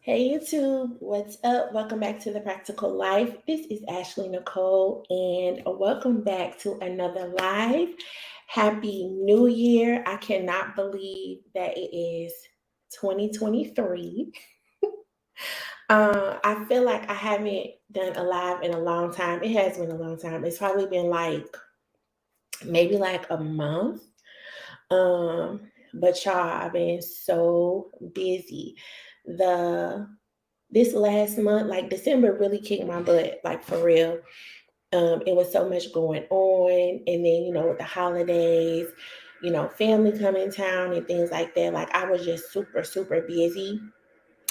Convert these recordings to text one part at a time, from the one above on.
Hey YouTube, what's up? Welcome back to the Practical Life. This is Ashley Nicole, and welcome back to another live. Happy New Year! I cannot believe that it is 2023. I feel like I haven't done a live in a long time. It has been a long time. It's probably been like maybe like a month. Um, but y'all, I've been so busy. The This last month, like December, really kicked my butt, like for real. It was so much going on, and then with the holidays, family come in town and things like that. Like I was just super super busy,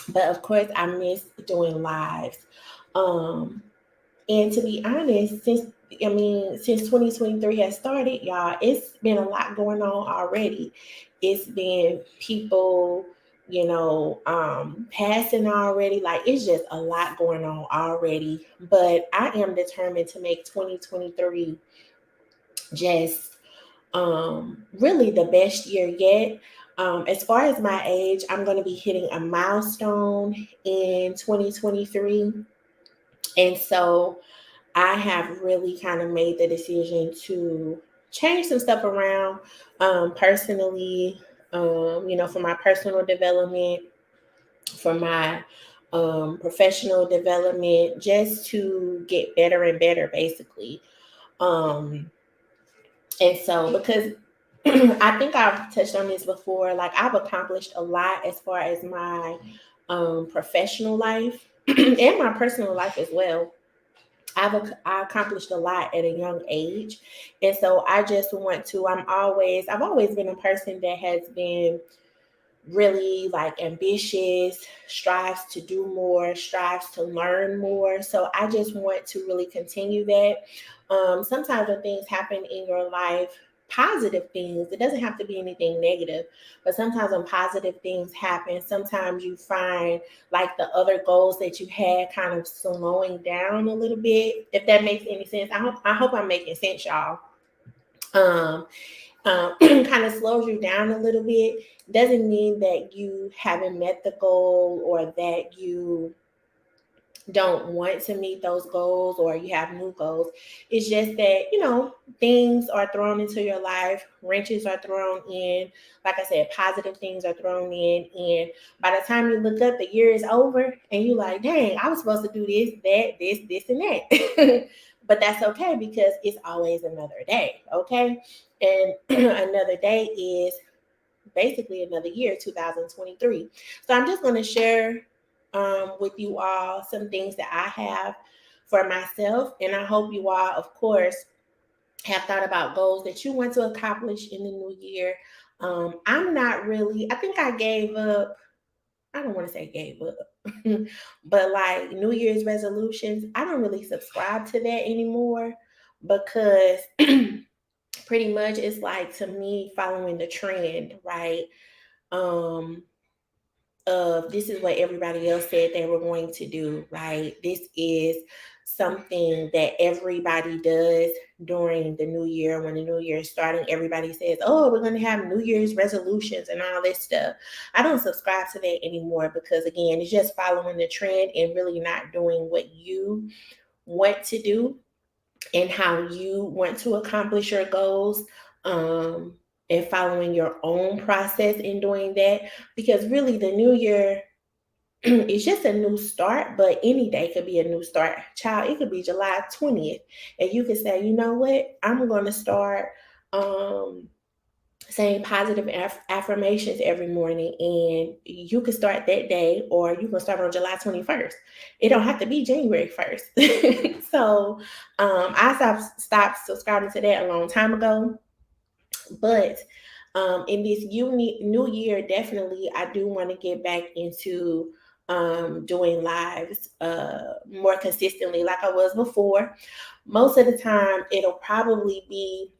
but of course I missed doing lives. Um, and to be honest, since 2023 has started, y'all, it's been a lot going on already. It's been people, passing already. Like it's just a lot going on already. But I am determined to make 2023 just really the best year yet. As far as my age, I'm going to be hitting a milestone in 2023. And so I have really kind of made the decision to change some stuff around personally, for my personal development, for my professional development, just to get better and better, basically. Um, and so, because I think I've touched on this before, like I've accomplished a lot as far as my professional life and my personal life as well. I accomplished a lot at a young age, and so I just want to. I've always been a person that has been really like ambitious, strives to do more, strives to learn more. So I just want to really continue that. Sometimes when things happen in your life, positive things, it doesn't have to be anything negative, but sometimes when positive things happen, sometimes you find like the other goals that you had kind of slowing down a little bit. If that makes any sense, I hope I'm making sense, y'all. Um, kind of slows you down a little bit. Doesn't mean that you haven't met the goal or that you don't want to meet those goals or you have new goals. It's just that, things are thrown into your life, wrenches are thrown in. Like I said, positive things are thrown in. And by the time you look up, the year is over and you're like, dang, I was supposed to do this, that, this, and that. But that's okay because it's always another day. Okay. And another day is basically another year, 2023. So I'm just going to share with you all some things that I have for myself. And I hope you all, of course, have thought about goals that you want to accomplish in the new year. I'm not really, I think I gave up. I don't want to say gave up, but like New Year's resolutions, I don't really subscribe to that anymore because pretty much it's like to me following the trend, right? Um, of this is what everybody else said they were going to do, right? This is something that everybody does during the new year. When the new year is starting, everybody says, oh, we're going to have New Year's resolutions and all this stuff. I don't subscribe to that anymore because, again, it's just following the trend and really not doing what you want to do and how you want to accomplish your goals, um, and following your own process in doing that. Because really, the new year is just a new start, but any day could be a new start. Child, it could be July 20th, and you could say, you know what, I'm going to start. Um, saying positive affirmations every morning, and you can start that day or you can start on July 21st. It don't have to be January 1st. So I stopped subscribing to that a long time ago. But in this new year, definitely I do want to get back into doing lives more consistently like I was before. Most of the time it'll probably be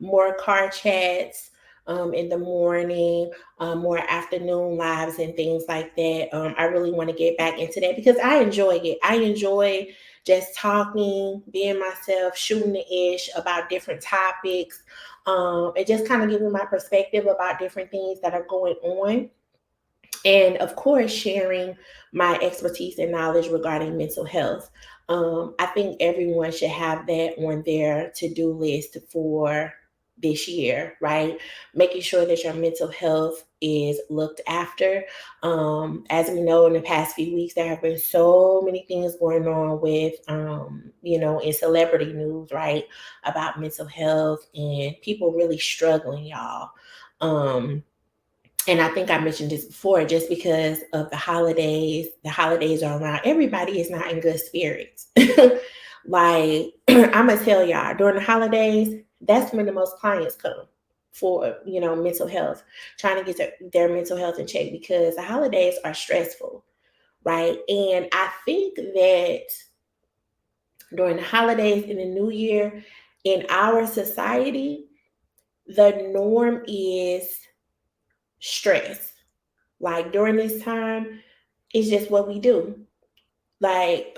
more car chats in the morning, more afternoon lives and things like that. I really want to get back into that because I enjoy it. I enjoy just talking, being myself, shooting the ish about different topics, and just kind of giving my perspective about different things that are going on. And of course, sharing my expertise and knowledge regarding mental health. I think everyone should have that on their to-do list for this year, right? Making sure that your mental health is looked after. As we know, in the past few weeks, there have been so many things going on with, in celebrity news, right, about mental health and people really struggling, y'all. Um, and I think I mentioned this before, just because of the holidays are around, everybody is not in good spirits. Like, I'm gonna tell y'all, during the holidays, that's when the most clients come for, mental health, trying to get their mental health in check, because the holidays are stressful, right? And I think that during the holidays and the new year in our society, the norm is stress. Like, during this time, it's just what we do. Like,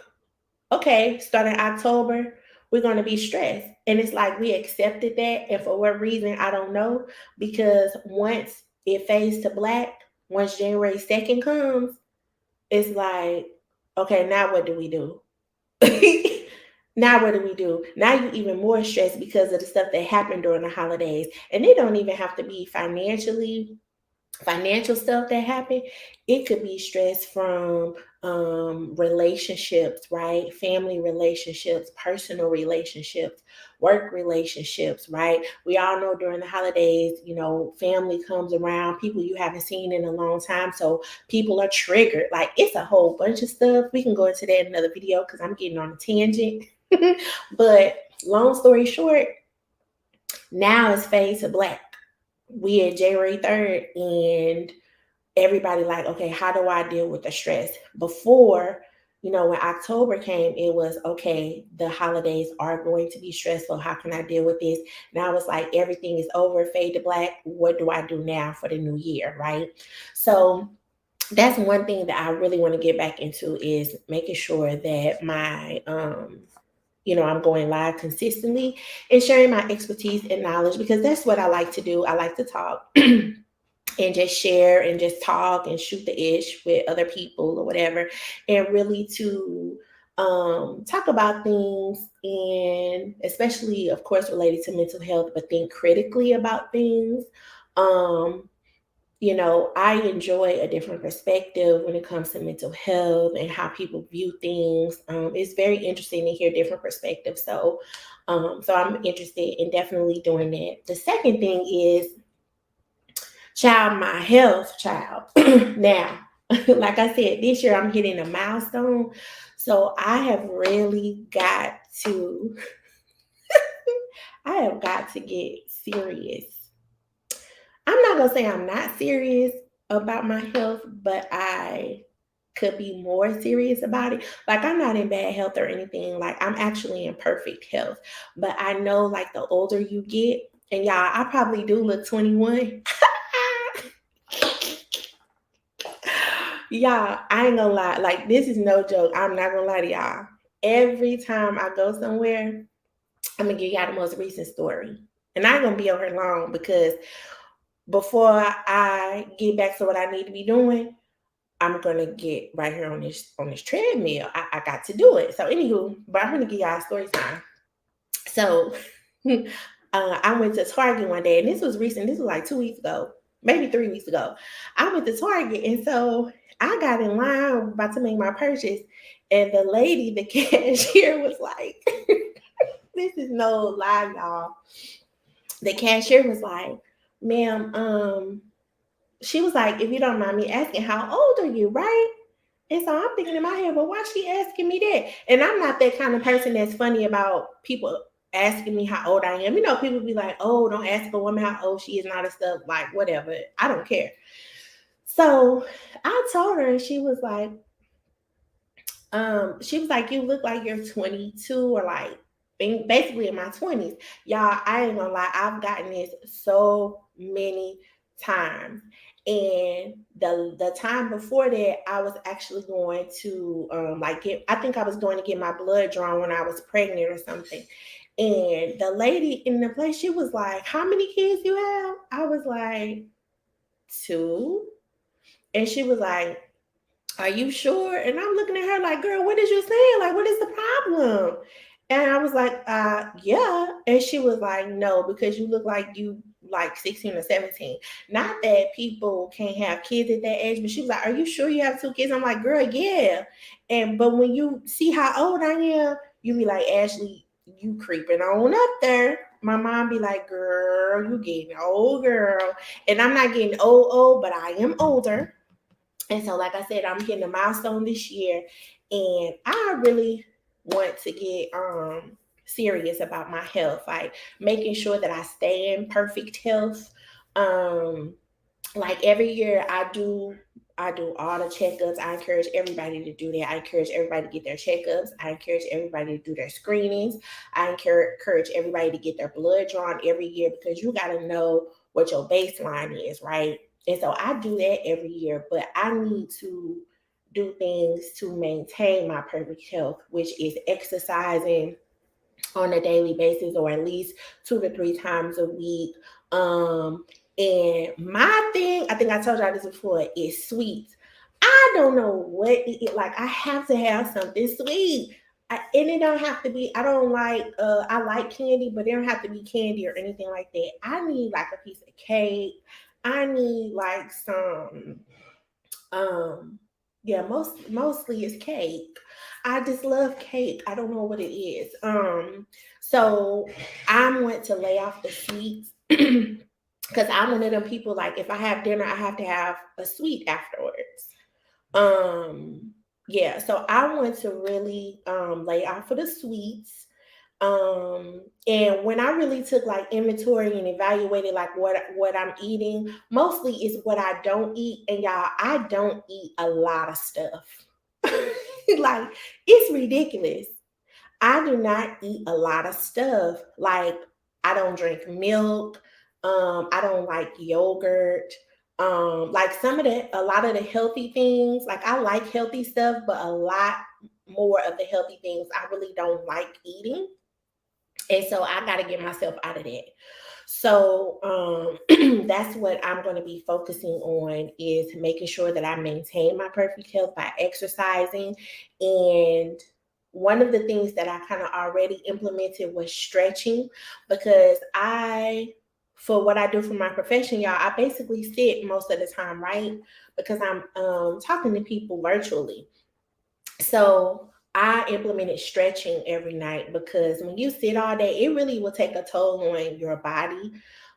okay, starting October, we're going to be stressed. And it's like we accepted that. And for what reason, I don't know. Because once it fades to black, once January 2nd comes, it's like, okay, now what do we do? Now what do we do? Now you're even more stressed because of the stuff that happened during the holidays. And it don't even have to be financial stuff that happen. It could be stress from relationships, right? Family relationships, personal relationships, work relationships, right? We all know during the holidays, family comes around, people you haven't seen in a long time, so people are triggered. Like, it's a whole bunch of stuff. We can go into that in another video because I'm getting on a tangent. But long story short, now it's fade to black. We at January 3rd, and everybody like, okay, how do I deal with the stress? Before, when October came, it was, okay, the holidays are going to be stressful. How can I deal with this? Now it's like everything is over, fade to black. What do I do now for the new year, right? So that's one thing that I really want to get back into, is making sure that I'm going live consistently and sharing my expertise and knowledge, because that's what I like to do. I like to talk and just share and just talk and shoot the ish with other people or whatever, and really to talk about things, and especially, of course, related to mental health, but think critically about things. Um, I enjoy a different perspective when it comes to mental health and how people view things. It's very interesting to hear different perspectives. So I'm interested in definitely doing that. The second thing is, my health, child. Now, like I said, this year I'm hitting a milestone. So I have really got to, I have got to get serious. I'm not going to say I'm not serious about my health, but I could be more serious about it. Like, I'm not in bad health or anything. Like, I'm actually in perfect health. But I know, like, the older you get, and y'all, I probably do look 21. Y'all, I ain't gonna lie. Like, this is no joke. I'm not gonna lie to y'all. Every time I go somewhere, I'm gonna give y'all the most recent story. And I ain't gonna be on here long, because before I get back to what I need to be doing, I'm gonna get right here on this treadmill. I got to do it. So anywho, but I'm gonna give y'all a story time. So I went to Target one day, and this was recent. This was like 2 weeks ago, maybe 3 weeks ago. I went to Target, and so I got in line about to make my purchase, and the lady, the cashier, was like, "This is no lie, y'all." The cashier was like, "Ma'am, she was like, if you don't mind me asking, how old are you, right?" And so I'm thinking in my head, well, why is she asking me that? And I'm not that kind of person that's funny about people asking me how old I am. People be like, oh, don't ask a woman how old she is, not a stuff, like, whatever. I don't care. So I told her, and she was like, you look like you're 22, or like basically in my 20s. Y'all, I ain't gonna lie, I've gotten this so many times. And the time before that, I was actually going to I think I was going to get my blood drawn when I was pregnant or something. And the lady in the place, she was like, how many kids you have? I was like, two. And she was like, are you sure? And I'm looking at her like, girl, what is you saying? Like, what is the problem? And I was like, yeah. And she was like, no, because you look like you like 16 or 17. Not that people can't have kids at that age, but she was like, are you sure you have two kids? I'm like, girl, yeah. But when you see how old I am, you be like, Ashley, you creeping on up there. My mom be like, girl, you getting old, girl. And I'm not getting old, but I am older. And so, like I said, I'm hitting a milestone this year, and I really want to get serious about my health, like making sure that I stay in perfect health. Um, like every year I do all the checkups. I encourage everybody to do that. I encourage everybody to get their checkups. I encourage everybody to do their screenings. I encourage everybody to get their blood drawn every year because you got to know what your baseline is, right? And so I do that every year, but I need to do things to maintain my perfect health, which is exercising on a daily basis or at least 2 to 3 times a week. Um, and my thing, I think I told y'all this before, is sweets. I don't know what like. I have to have something sweet. And it don't have to be. I don't like. I like candy, but it don't have to be candy or anything like that. I need like a piece of cake. I need like some um, yeah, mostly it's cake. I just love cake. I don't know what it is. So I want to lay off the sweets because I'm one of them people like if I have dinner, I have to have a sweet afterwards. Um, yeah, so I want to really lay off of the sweets. And when I really took like inventory and evaluated like what I'm eating, mostly is what I don't eat. And y'all, I don't eat a lot of stuff. Like it's ridiculous. I do not eat a lot of stuff. Like I don't drink milk. I don't like yogurt. Like a lot of the healthy things, like I like healthy stuff, but a lot more of the healthy things I really don't like eating. And so I got to get myself out of that. So that's what I'm going to be focusing on is making sure that I maintain my perfect health by exercising. And one of the things that I kind of already implemented was stretching because for what I do for my profession, y'all, I basically sit most of the time, right? Because I'm talking to people virtually. So I implemented stretching every night because when you sit all day, it really will take a toll on your body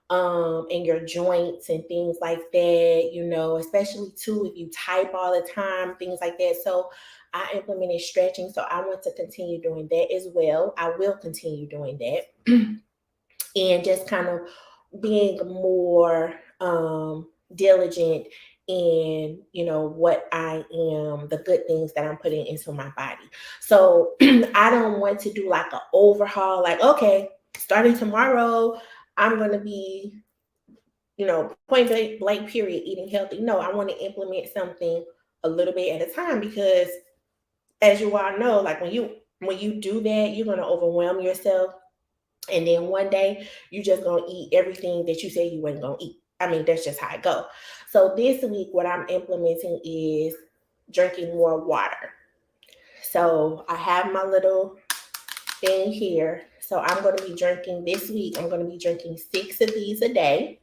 and your joints and things like that, especially too if you type all the time, things like that. So I implemented stretching. So I want to continue doing that as well. I will continue doing that. And just kind of being more diligent in what I am, the good things that I'm putting into my body. So I don't want to do like an overhaul, like, okay, starting tomorrow, I'm going to be, point blank period, eating healthy. No, I want to implement something a little bit at a time because as you all know, like when you do that, you're going to overwhelm yourself, and then one day you just gonna eat everything that you say you wasn't gonna eat. I mean, that's just how it go. So this week, what I'm implementing is drinking more water. So I have my little thing here. So I'm gonna be drinking this week. I'm gonna be drinking 6 of these a day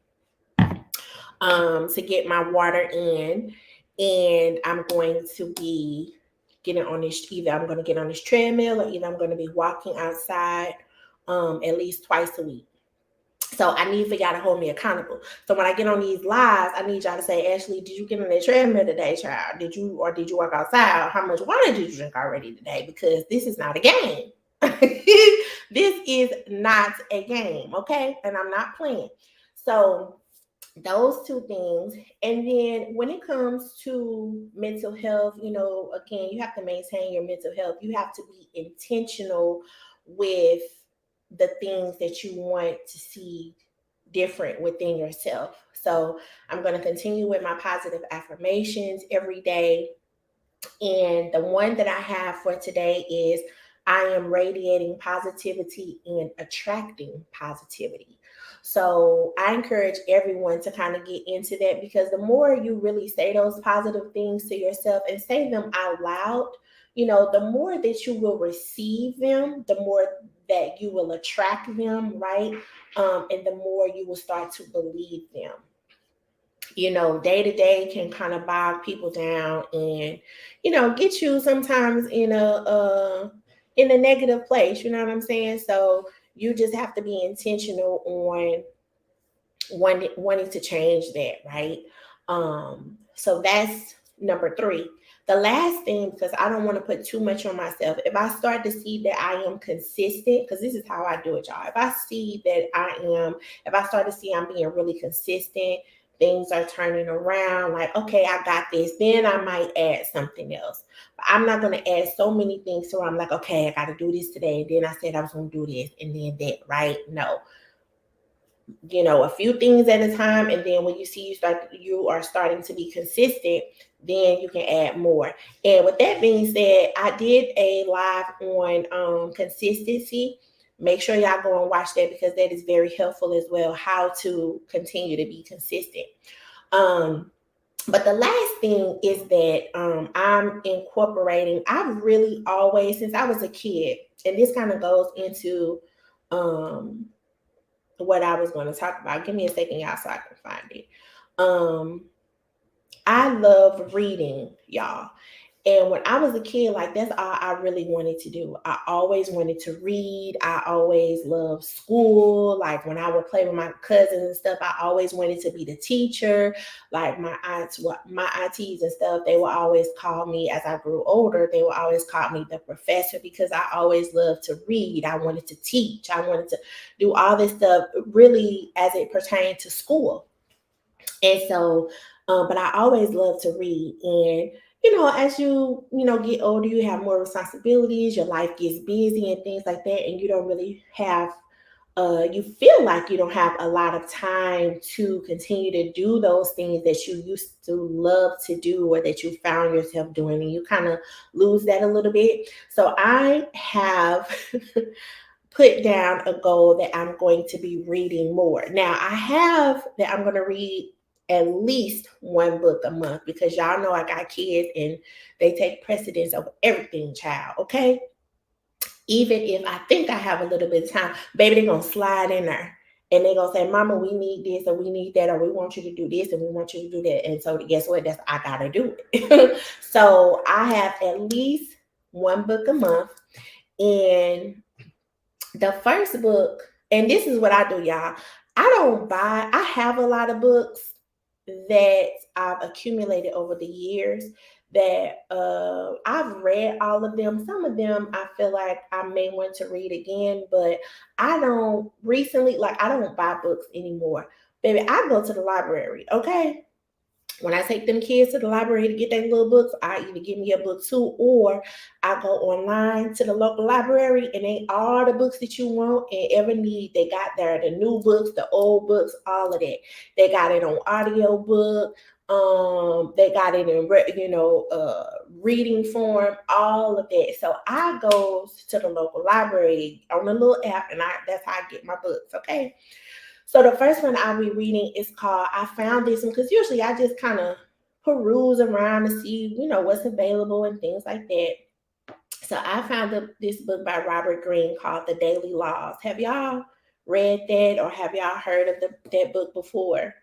to get my water in, and I'm going to be getting on this. Either I'm gonna get on this treadmill, or either I'm gonna be walking outside at least twice a week. So I need for y'all to hold me accountable. So when I get on these lives, I need y'all to say, Ashley, did you get on that treadmill today, child? Did you walk outside? How much water did you drink already today? Because this is not a game. This is not a game, okay? And I'm not playing. So those two things. And then when it comes to mental health, again, you have to maintain your mental health. You have to be intentional with the things that you want to see different within yourself. So I'm going to continue with my positive affirmations every day. And the one that I have for today is I am radiating positivity and attracting positivity. So I encourage everyone to kind of get into that, because the more you really say those positive things to yourself and say them out loud, the more that you will receive them, the more that you will attract them, right? And the more you will start to believe them. Day to day can kind of bog people down and, get you sometimes in a negative place. You know what I'm saying? So you just have to be intentional on wanting to change that, right? So that's number three. The last thing, because I don't want to put too much on myself, if I start to see that I am consistent, because this is how I do it, y'all. If I start to see I'm being really consistent, things are turning around, like, okay, I got this, then I might add something else. But I'm not going to add so many things so I'm like, okay, I got to do this today. And then I said I was going to do this and then that, right? No, a few things at a time, and then when you see you are starting to be consistent, then you can add more. And with that being said, I did a live on consistency. Make sure y'all go and watch that, because that is very helpful as well, how to continue to be consistent. But the last thing is that I'm incorporating, I've really always, since I was a kid, and this kind of goes into um what I was going to talk about. Give me a second, y'all, so I can find it. I love reading, y'all. And when I was a kid, like, that's all I really wanted to do. I always wanted to read. I always loved school. Like, when I would play with my cousins and stuff, I always wanted to be the teacher. Like, my aunties and stuff, they would always call me, as I grew older, they would always call me the professor, because I always loved to read. I wanted to teach. I wanted to do all this stuff, really, as it pertained to school. And so, but I always love to read. And, as you get older, you have more responsibilities, your life gets busy and things like that. And you don't really have, you feel like you don't have a lot of time to continue to do those things that you used to love to do, or that you found yourself doing. And you kind of lose that a little bit. So I have put down a goal that I'm going to be reading more. Now, I have that I'm going to read at least one book a month, because y'all know I got kids and they take precedence over everything, child. Okay. Even if I think I have a little bit of time, baby, they're going to slide in there and they're going to say, Mama, we need this or we need that, or we want you to do this and we want you to do that. And so guess what? I got to do it. So I have at least one book a month. And the first book, and this is what I do, y'all. I have a lot of books that I've accumulated over the years that I've read all of them. Some of them I feel like I may want to read again, but I don't buy books anymore. Baby, I go to the library, okay? When I take them kids to the library to get their little books, I either give me a book too, or I go online to the local library and they all the books that you want and ever need. They got there, the new books, the old books, all of that. They got it on audio book. They got it in reading form, all of that. So I go to the local library on the little app, and that's how I get my books. Okay. So the first one I'll be reading is called, I found this one, because usually I just kind of peruse around to see, what's available and things like that. So I found this book by Robert Greene called The Daily Laws. Have y'all read that, or have y'all heard of that book before?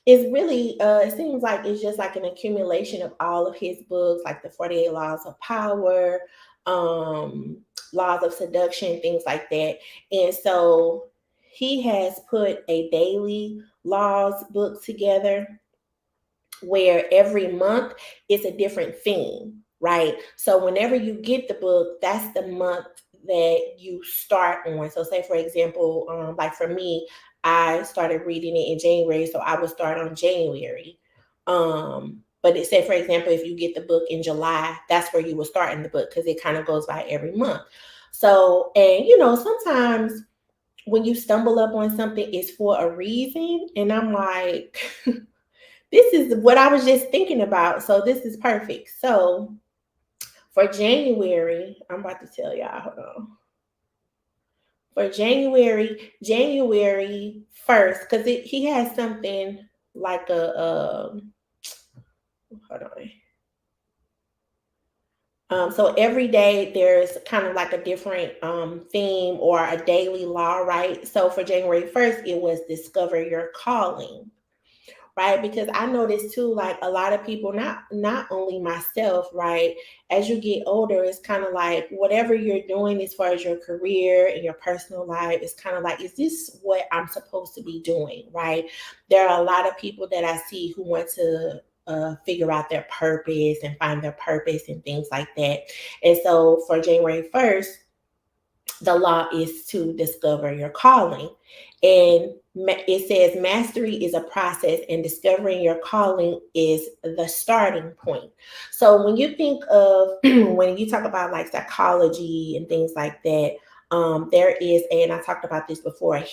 It's really, it seems like it's just like an accumulation of all of his books, like the 48 Laws of Power, Laws of Seduction, things like that. And so he has put a daily laws book together where every month is a different theme, right? So whenever you get the book, that's the month that you start on. So say, for example, like for me, I started reading it in January, so I would start on January. But it said, for example, if you get the book in July, that's where you will start in the book, because it kind of goes by every month. So, and sometimes when you stumble up on something, it's for a reason. And I'm like, this is what I was just thinking about. So this is perfect. So for January, I'm about to tell y'all, hold on. For January 1st, because he has something like hold on. So every day there's kind of like a different theme or a daily law, right? So for January 1st, it was discover your calling, right? Because I noticed too, like a lot of people, not only myself, right? As you get older, it's kind of like whatever you're doing as far as your career and your personal life, it's kind of like, is this what I'm supposed to be doing, right? There are a lot of people that I see who want to figure out their purpose and find their purpose and things like that. And so for January 1st, the law is to discover your calling. And it says mastery is a process and discovering your calling is the starting point. So when you think of, when you talk about like psychology and things like that, there is and I talked about this before, a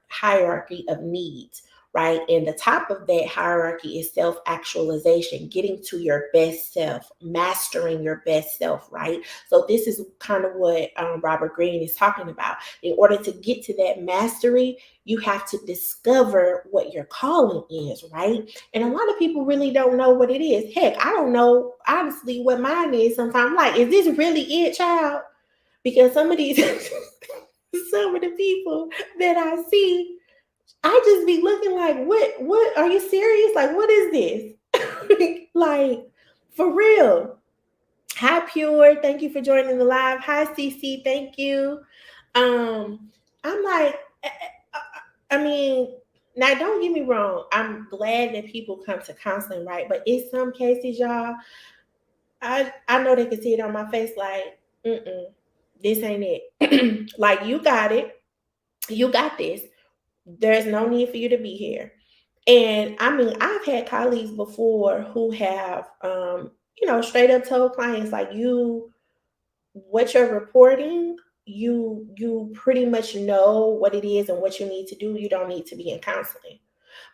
hierarchy of needs, right? And the top of that hierarchy is self actualization, getting to your best self, mastering your best self, right? So this is kind of what Robert Greene is talking about. In order to get to that mastery, you have to discover what your calling is, right? And a lot of people really don't know what it is. Heck, I don't know honestly what mine is sometimes. Like, is this really it, child? Because some of these some of the people that I see, I just be looking like, what are you serious? Like, what is this? Like, for real. Hi, Pure. Thank you for joining the live. Hi, CC. Thank you. I'm like, I mean, now don't get me wrong. I'm glad that people come to counseling, right? But in some cases, y'all, I know they can see it on my face, like, this ain't it. Like, you got it. You got this. There's no need for you to be here. And I mean, I've had colleagues before who have, straight up told clients like, what you're reporting, you pretty much know what it is and what you need to do. You don't need to be in counseling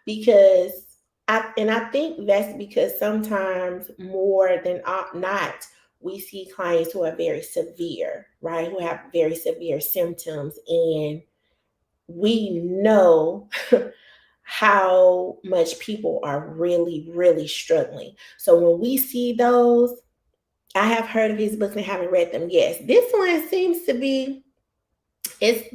because I think that's because sometimes more than not, we see clients who are very severe, right? Who have very severe symptoms, and we know how much people are really, really struggling. So when we see those, I have heard of his books and haven't read them. Yes, this one seems to be, it's,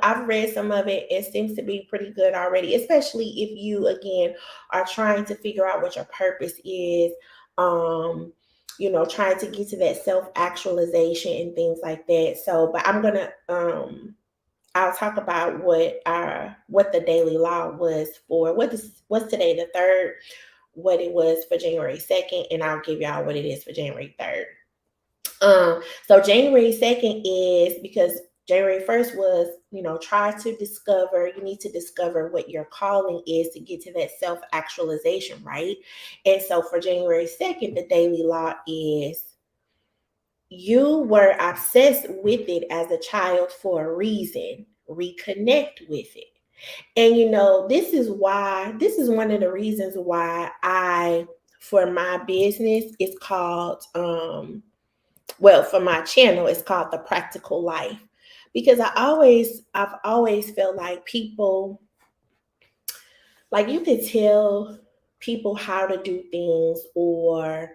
I've read some of it. It seems to be pretty good already, especially if you, again, are trying to figure out what your purpose is, trying to get to that self actualization and things like that. So, but I'm going to, I'll talk about what the daily law was for what's today, the 3rd, what it was for January 2nd, and I'll give y'all what it is for January 3rd. So January 2nd is because January 1st was, try to discover, you need to discover what your calling is to get to that self-actualization, right? And so for January 2nd, the daily law is you were obsessed with it as a child for a reason. Reconnect with it. And this is one of the reasons why for my business, it's called for my channel, it's called The Practical Life. Because I've always felt like people, like you could tell people how to do things or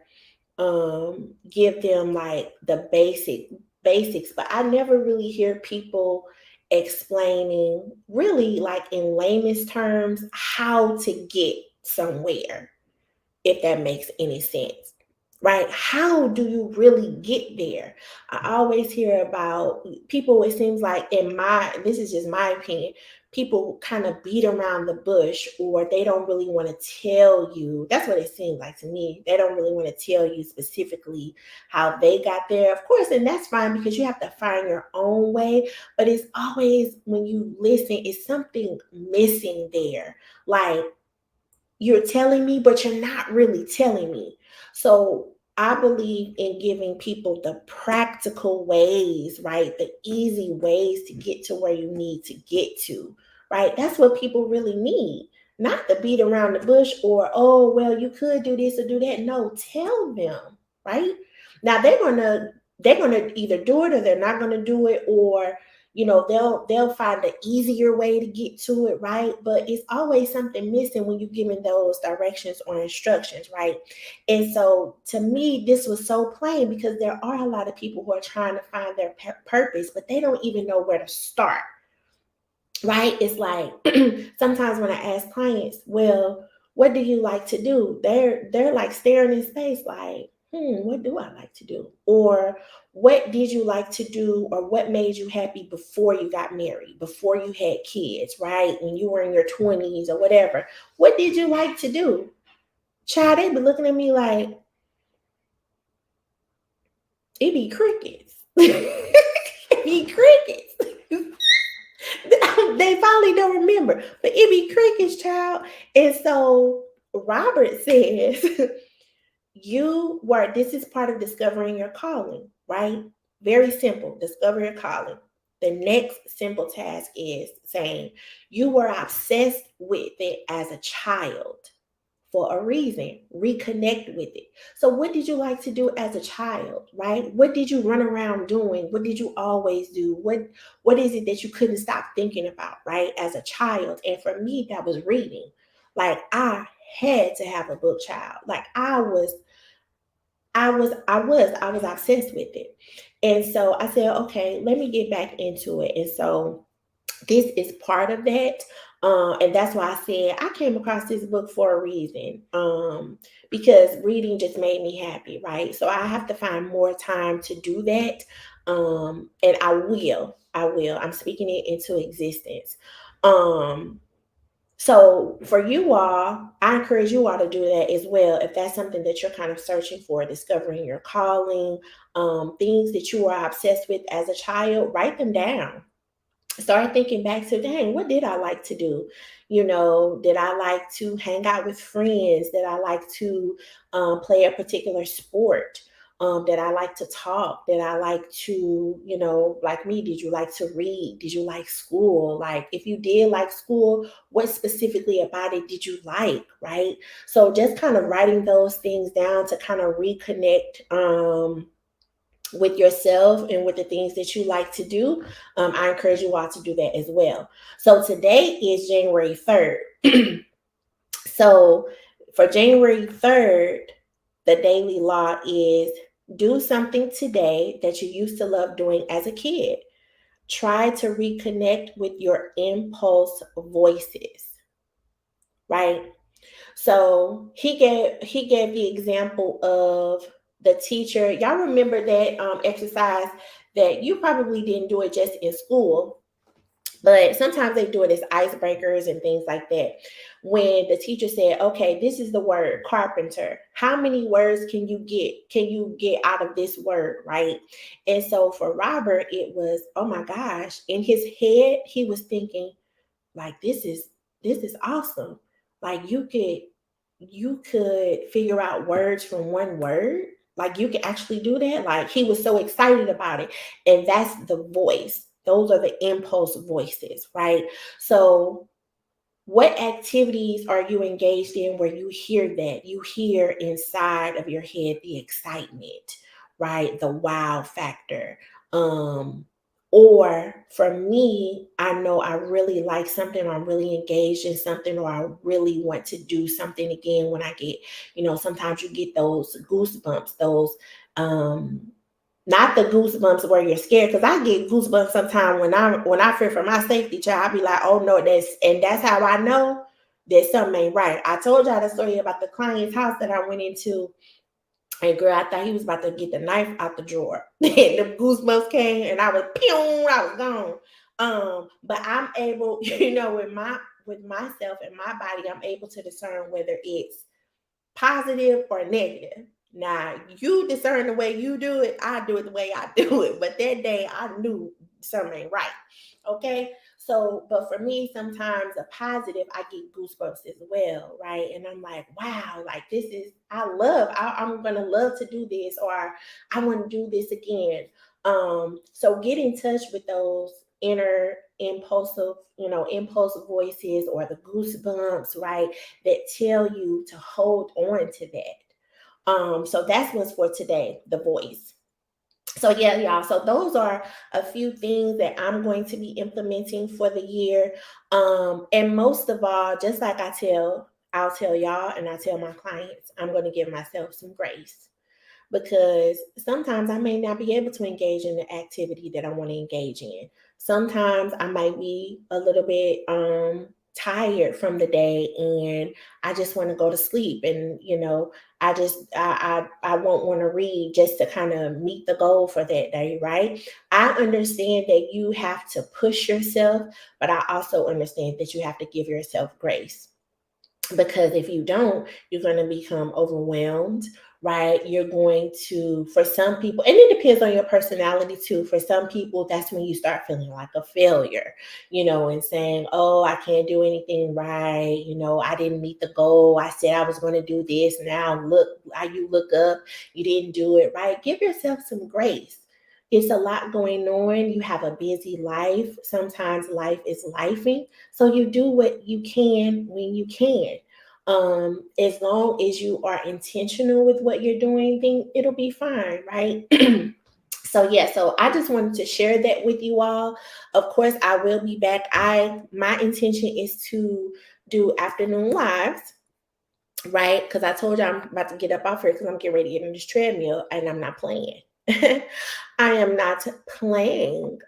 give them like the basics, but I never really hear people explaining really like in layman's terms how to get somewhere, if that makes any sense, right? How do you really get there? I always hear about people, it seems like this is just my opinion, people kind of beat around the bush, or they don't really want to tell you. That's what it seems like to me. They don't really want to tell you specifically how they got there, of course, and that's fine because you have to find your own way. But it's always, when you listen, it's something missing there. Like, you're telling me, but you're not really telling me. So I believe in giving people the practical ways, right? The easy ways to get to where you need to get to, right? That's what people really need. Not the beat around the bush or, oh, well, you could do this or do that. No, tell them, right? Now they're gonna either do it or they're not gonna do it, or they'll find the easier way to get to it, right? But it's always something missing when you're given those directions or instructions, right? And so to me, this was so plain because there are a lot of people who are trying to find their purpose, but they don't even know where to start, right? It's like sometimes when I ask clients, well, what do you like to do? They're like staring in space, like, what do I like to do? Or what did you like to do, or what made you happy before you got married, before you had kids, right? When you were in your 20s or whatever. What did you like to do? Child, they be looking at me like it be crickets. It be crickets. They finally don't remember, but it be crickets, child. And so Robert says, this is part of discovering your calling, right? Very simple. Discover your calling. The next simple task is saying you were obsessed with it as a child for a reason. Reconnect with it. So, what did you like to do as a child, right? What did you run around doing? What did you always do? What is it that you couldn't stop thinking about, right? As a child. And for me, that was reading. Like I had to have a book, child. Like I was obsessed with it. And so I said, okay, let me get back into it. And so this is part of that. And that's why I said I came across this book for a reason. Because reading just made me happy, right? So I have to find more time to do that. And I will. I will. I'm speaking it into existence. Um, so for you all, I encourage you all to do that as well. If that's something that you're kind of searching for, discovering your calling, things that you were obsessed with as a child, write them down. Start thinking back to, dang, what did I like to do? Did I like to hang out with friends? Did I like to play a particular sport? Did I like to talk? Did I like to, like me, did you like to read? Did you like school? Like, if you did like school, what specifically about it did you like, right? So just kind of writing those things down to kind of reconnect with yourself and with the things that you like to do. I encourage you all to do that as well. So today is January 3rd. So for January 3rd, the daily law is do something today that you used to love doing as a kid. Try to reconnect with your impulse voices, right? So he gave the example of the teacher. Y'all remember that exercise that you probably didn't do it just in school, but sometimes they do it as icebreakers and things like that. When the teacher said, "Okay, this is the word carpenter. How many words can you get? Can you get out of this word?" Right? And so for Robert, it was, "Oh my gosh!" In his head, he was thinking, like, this is awesome. Like you could figure out words from one word. Like you could actually do that. Like he was so excited about it. And that's the voice. Those are the impulse voices, right? So what activities are you engaged in where you hear that? You hear inside of your head the excitement, right? The wow factor. Um, or for me, I know I really like something, or I'm really engaged in something, or I really want to do something again when I get, sometimes you get those goosebumps, those not the goosebumps where you're scared, because I get goosebumps sometimes when I fear for my safety, child. I be like, oh no, that's how I know that something ain't right. I told y'all the story about the client's house that I went into, and girl, I thought he was about to get the knife out the drawer. And the goosebumps came, and I was pew, I was gone. But I'm able, with myself and my body, I'm able to discern whether it's positive or negative. Now, you discern the way you do it, I do it the way I do it. But that day I knew something ain't right. Okay. So, but for me, sometimes a positive, I get goosebumps as well, right? And I'm like, wow, like I'm gonna love to do this, or I want to do this again. So get in touch with those inner impulsive voices, or the goosebumps, right? That tell you to hold on to that. So that's what's for today, the voice. So yeah, y'all. So those are a few things that I'm going to be implementing for the year. And most of all, just like I'll tell y'all and I tell my clients, I'm going to give myself some grace because sometimes I may not be able to engage in the activity that I want to engage in. Sometimes I might be a little bit tired from the day and I just want to go to sleep, and I won't want to read just to kind of meet the goal for that day, right? I understand that you have to push yourself, but I also understand that you have to give yourself grace, because if you don't, you're going to become overwhelmed, right? You're going to, for some people, and it depends on your personality too, for some people that's when you start feeling like a failure, and saying, oh, I can't do anything right, I didn't meet the goal, I said I was going to do this, now look how you look up, you didn't do it right. Give yourself some grace. It's a lot going on. You have a busy life. Sometimes life is lifing. So you do what you can when you can. As long as you are intentional with what you're doing, then it'll be fine, right? So yeah, so I just wanted to share that with you all. Of course, I will be back. My intention is to do afternoon lives, right? Because I told you I'm about to get up off here because I'm getting ready to get on this treadmill, and I'm not playing. I am not playing.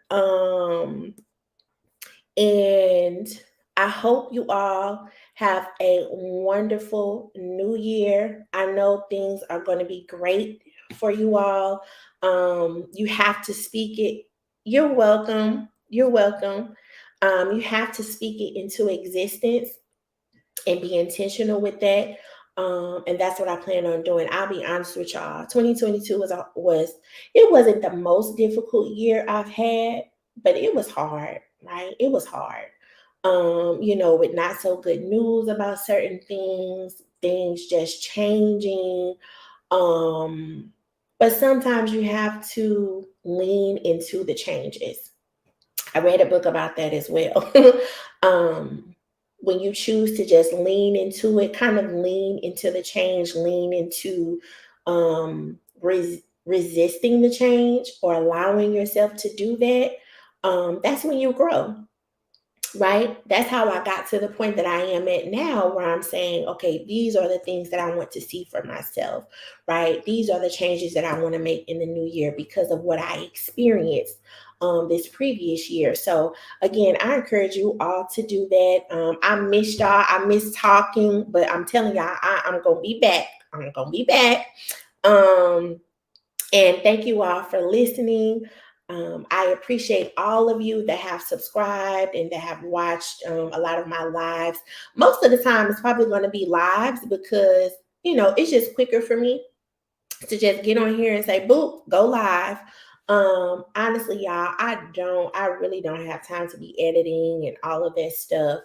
And I hope you all have a wonderful new year. I know things are going to be great for you all. You have to speak it. You're welcome. You're welcome. You have to speak it into existence and be intentional with that. And that's what I plan on doing. I'll be honest with y'all. 2022 it wasn't the most difficult year I've had, but it was hard, right? It was hard. With not so good news about certain things just changing. But sometimes you have to lean into the changes. I read a book about that as well. um, when you choose to just lean into it, kind of lean into the change, lean into resisting the change or allowing yourself to do that, that's when you grow, right? That's how I got to the point that I am at now, where I'm saying, okay, these are the things that I want to see for myself, right? These are the changes that I want to make in the new year because of what I experienced this previous year. So again, I encourage you all to do that. I missed y'all. I miss talking, but I'm telling y'all, I'm gonna be back. I'm gonna be back. Um, and thank you all for listening. I appreciate all of you that have subscribed and that have watched a lot of my lives. Most of the time, it's probably going to be lives because, it's just quicker for me to just get on here and say, boop, go live. Honestly, y'all, I really don't have time to be editing and all of that stuff.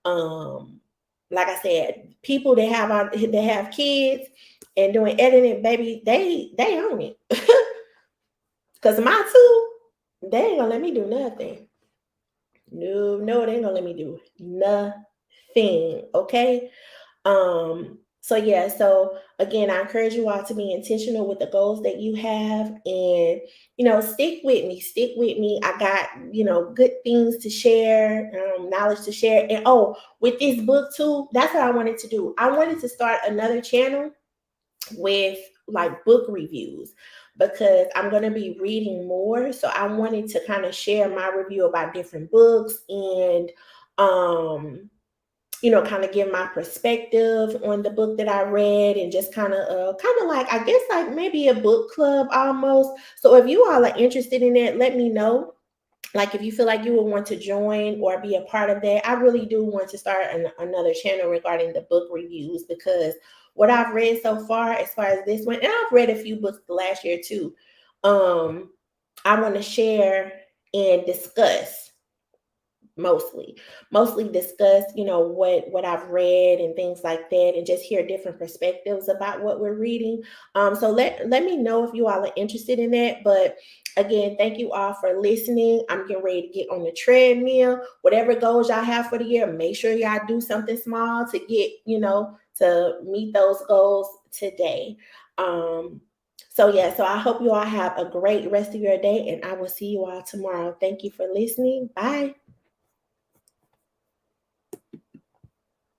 Um, like I said, people that have kids and doing editing, baby, they own it. Cause my two, they ain't gonna let me do nothing. No, no, they ain't gonna let me do nothing. Okay. So yeah, so again, I encourage you all to be intentional with the goals that you have, and stick with me. Stick with me. I got, good things to share, knowledge to share. And with this book too, that's what I wanted to do. I wanted to start another channel with like book reviews because I'm going to be reading more. So I wanted to kind of share my review about different books and, kind of give my perspective on the book that I read and just kind of like, I guess like maybe a book club almost. So if you all are interested in it, let me know. Like if you feel like you would want to join or be a part of that. I really do want to start another channel regarding the book reviews because what I've read so far, as far as this one, and I've read a few books the last year too, I want to share and discuss mostly discuss what I've read and things like that, and just hear different perspectives about what we're reading. So let me know if you all are interested in that. But again, thank you all for listening. I'm getting ready to get on the treadmill. Whatever goals y'all have for the year, make sure y'all do something small to get to meet those goals today. So I hope you all have a great rest of your day, and I will see you all tomorrow. Thank you for listening. Bye.